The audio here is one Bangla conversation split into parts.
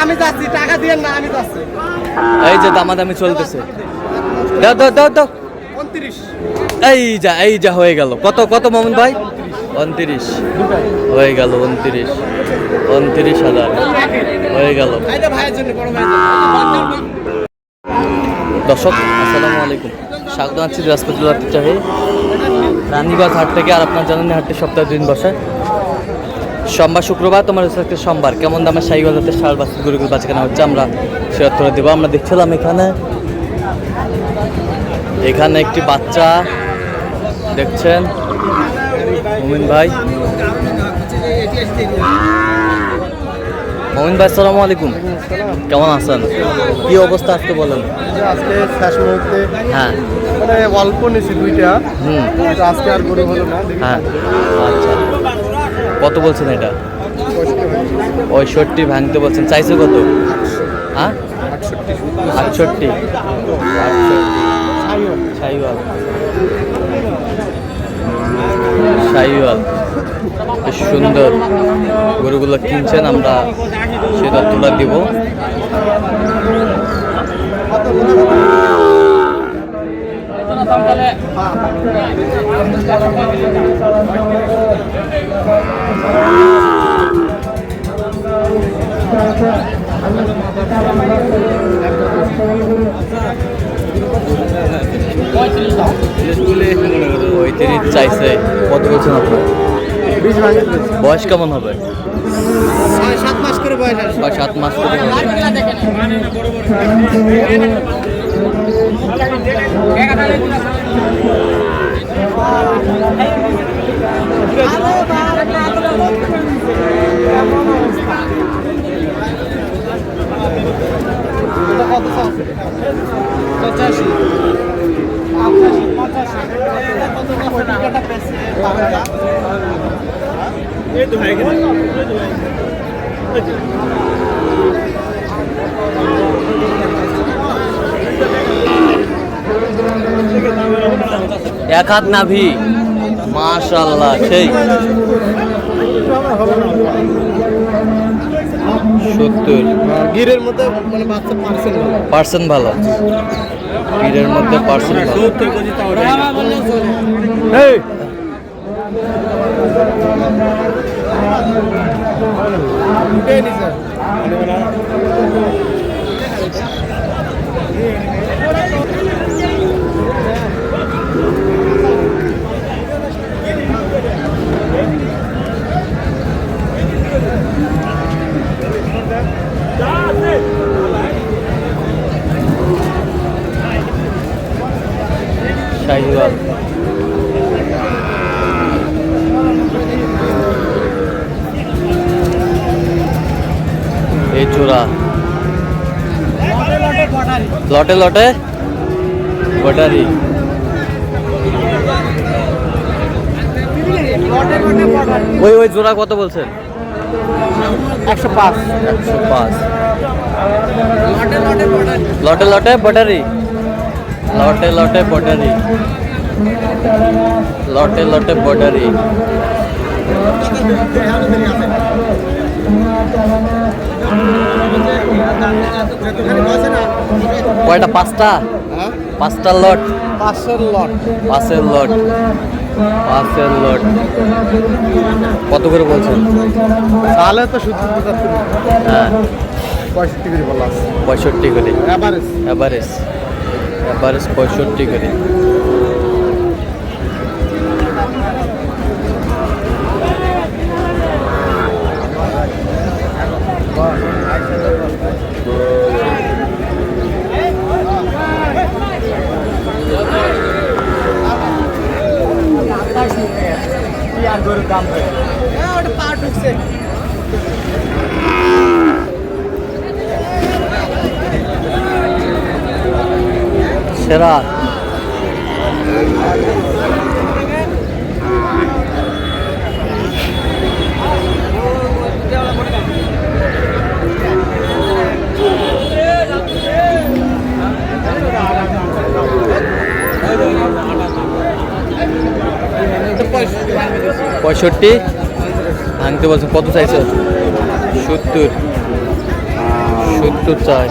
আমি যাচ্ছি, টাকা দিয়ে না, আমি যাচ্ছি। এই যে দামাদামি চলতেছে, দাও দাও দাও দাও। 29। এই যা হয়ে গেল। কত কত মোমিন ভাই? 29 হয়ে গেল। 29,000 হয়ে গেল। দর্শক আসসালামু আলাইকুম, স্বাগত আছি রাজপথুল্লাহ চাহে রানীগঞ্জ হাট থেকে। আর আপনার জানেন হাটটি সপ্তাহে 2 দিন বসে, সোমবার শুক্রবার। তোমার হচ্ছে সোমবার। কেমন দামে সাইগল হাতে ষাঁড় বাচ্চা গরুগুলো বাচ্চা কেনা হচ্ছে আমরা সে উত্তরে দেবো। আমরা দেখছিলাম এখানে একটি বাচ্চা দেখছেন মোমিন ভাই। মোমিন ভাই আসসালামু আলাইকুম, কেমন আছেন? কি অবস্থা আজকে বলেন? আজকে শেষ মুহূর্তে, হ্যাঁ মানে অল্প নিয়েছি 2টা। আজকে আর গরু হলো না। হ্যাঁ আচ্ছা, কত বলছেন এটা? 65 ভাঙতে বলছেন। চাইছে কত? হ্যাঁ 68। শাহিওয়াল বেশ সুন্দর গরুগুলো কিনছেন, আমরা সেটা তুলে দিব। চাইছে কত বলছেন আপনার? বয়স কেমন হবে? 7 মাস করে বয়স আছে। 7 মাস করে হবে। এক হাত নাভি, মাশাআল্লাহ সেই 70। গিরের মধ্যে মানে বাচ্চা পার্সেন্ট ভালো, গিরের মধ্যে পার্সেন্ট ভালো। শাহিওয়াল এই চূড়া লটে লটে বটারি। ওই জোড়া কত বলছেন? 105। লটে লটে বটারি, লটে লটে বটারি, লটে লটে বটারি। কয়টা? 5টা? 5টা লট। 5-এর লট। 5-এর লট। কত করে বলছেন? তাহলে তো শুধু 75। হ্যাঁ 65 করে বলা। 65 করে এভারেজ 65 করে। সেরা 65 ভাঙতে বলছেন। কত চাইছে? 70। 70 চাই।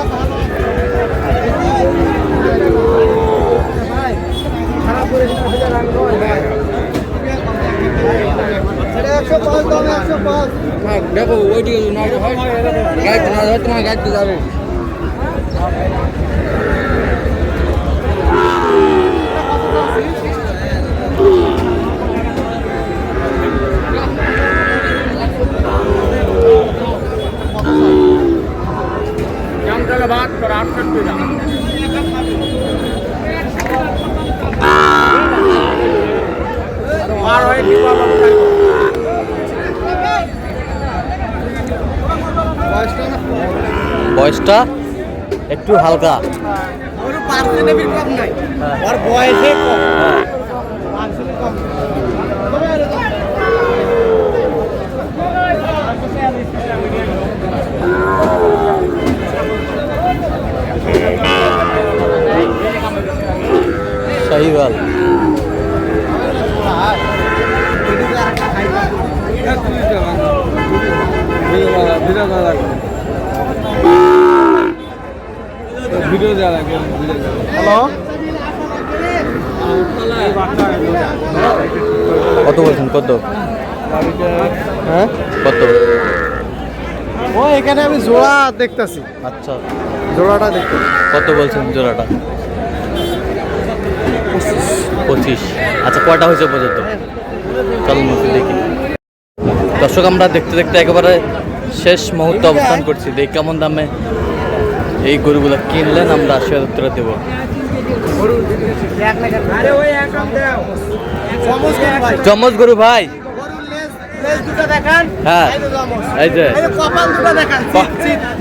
দেখো ওইদিকে গাইড না হয় তোমার গাইড যাবে বয়সটা একটু হালকা। শাহিওয়াল ভিডিও দেওয়া লাগে হ্যালো, কত বলছেন? কত? হ্যাঁ কত? ও এখানে আমি জোড়া দেখতেছি, আচ্ছা, জোড়াটা দেখতেছি। কত বলছেন জোড়াটা? 25। আচ্ছা, কয়টা হয়েছে পর্যন্ত? চলুন একটু দেখি। দর্শক, আমরা দেখতে দেখতে একেবারে শেষ মুহূর্তে অবস্থান করছি। দেখি কেমন দামে এই গরুগুলো কিনলেন, আমরা আশীর্বাদ উত্তর দেবো। জমজ গরু ভাই, হ্যাঁ এই যে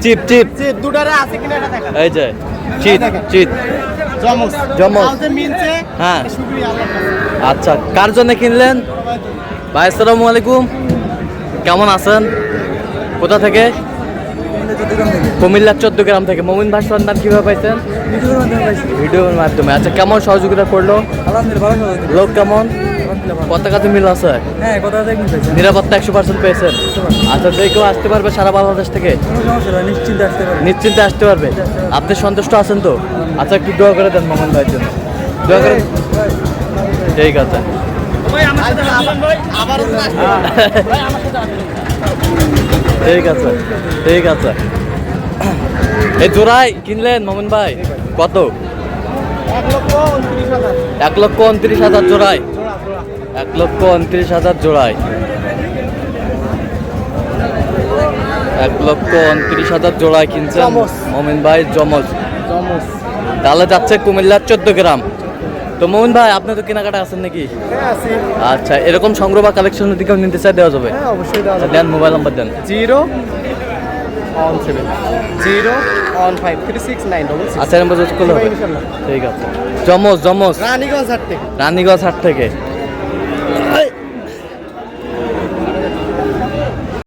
চিপ চিপ, এই যে চিত চিত জমজ, হ্যাঁ। আচ্ছা, কার জন্য কিনলেন ভাই? আসসালামু আলাইকুম, কেমন আছেন? কোথা থেকে? কুমিল্লার 14 গ্রাম থেকে। মমিন ভাই সন্ধান কিভাবে পাইছেন? ভিডিওর মাধ্যমে। আচ্ছা, কেমন সহযোগিতা করলো? লোক কেমন? কত কাছে মিল আছে? নিরাপত্তা 100% পেয়েছেন? আচ্ছা, যে কেউ আসতে পারবে সারা বাংলাদেশ থেকে? নিশ্চিন্তে আসতে পারবে। আপনি সন্তুষ্ট আছেন তো? আচ্ছা, একটু দোয়া করে দেন মোহন ভাইয়ের জন্য, দোয়া করে। ঠিক আছে, ঠিক আছে, ঠিক আছে। এই জোড়াই কিনলেন মোমিন ভাই? কত? 1,29,000 জোড়ায়। 1,29,000 জোড়ায়। 1,29,000 জোড়ায় কিনছেন মোমিন ভাই। জমজ তাহলে যাচ্ছে কুমিল্লার 14 গ্রাম। তো মোমিন ভাই, আপনি তো কেনাকাটা আছেন নাকি? আচ্ছা, এরকম সংগ্রহ বা কালেকশনের দিকেও নিতে চাই, দেওয়া যাবে? অবশ্যই দেন, মোবাইল নাম্বার দেন। 01701536966। আচ্ছা, নাম্বার ইউজ করলে হবে। ঠিক আছে। জমজ রানীগঞ্জ হাট থেকে। রানীগঞ্জ হাট থেকে